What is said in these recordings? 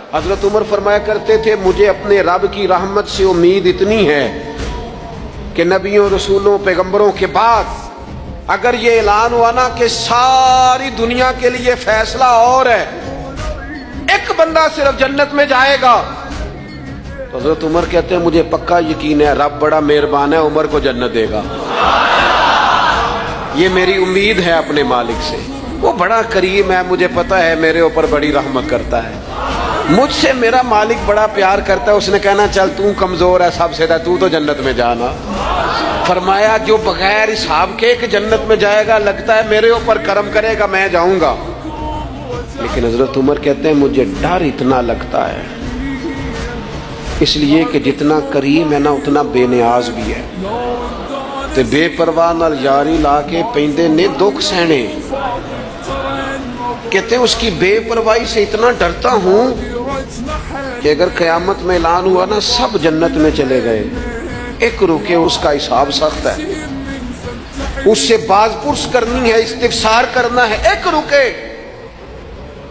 हजरत उमर फरमाया करते थे, मुझे अपने रब की रहमत से उम्मीद इतनी है कि नबियों, रसूलों, पैगंबरों के बाद अगर ये ऐलान हुआ ना कि सारी दुनिया के लिए फैसला और है, एक बंदा सिर्फ जन्नत में जाएगा, तो हजरत उमर कहते हैं मुझे पक्का यकीन है रब बड़ा मेहरबान है, उमर को जन्नत देगा। ये मेरी उम्मीद है अपने मालिक से, वो बड़ा करीम है, मुझे पता है मेरे ऊपर बड़ी रहमत करता है, मुझसे मेरा मालिक बड़ा प्यार करता है। उसने कहना चल तू कमजोर है सबसे, तू तो जन्नत में जाना। फरमाया जो बगैर हिसाब के एक जन्नत में जाएगा, लगता है मेरे ऊपर करम करेगा मैं जाऊंगा। लेकिन हजरत उमर कहते हैं मुझे डर इतना लगता है, इसलिए कि जितना करीम है ना उतना बेनियाज भी है। ते बेपरवाह नाल यारी ला के पैंदे ने दुख सहने। कहते उसकी बेपरवाही से इतना डरता हूं कि अगर क़यामत में ऐलान हुआ ना सब जन्नत में चले गए, एक रुके उसका हिसाब सख्त है, उससे बाज़पुर्स करनी है, इस्तिफसार करना है, एक रुके।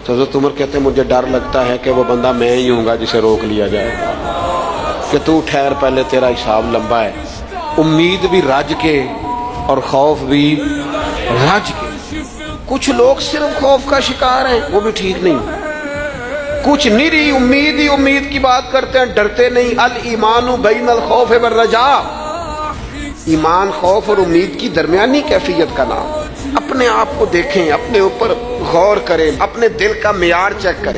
तो हज़रत उमर कहते हैं मुझे डर लगता है कि वो बंदा मैं ही हूँगा जिसे रोक लिया जाएगा कि तू ठहर, पहले तेरा हिसाब लंबा है। उम्मीद भी रज के और खौफ भी रज के। कुछ लोग सिर्फ खौफ का शिकार हैं, वो भी ठीक नहीं। कुछ निरी उम्मीद ही उम्मीद की बात करते हैं, डरते नहीं। अल ईमानु बैनल खौफ व रजा, ईमान खौफ और उम्मीद की दरमियानी कैफियत का नाम। अपने आप को देखें, अपने ऊपर गौर करें, अपने दिल का मियार चेक करें।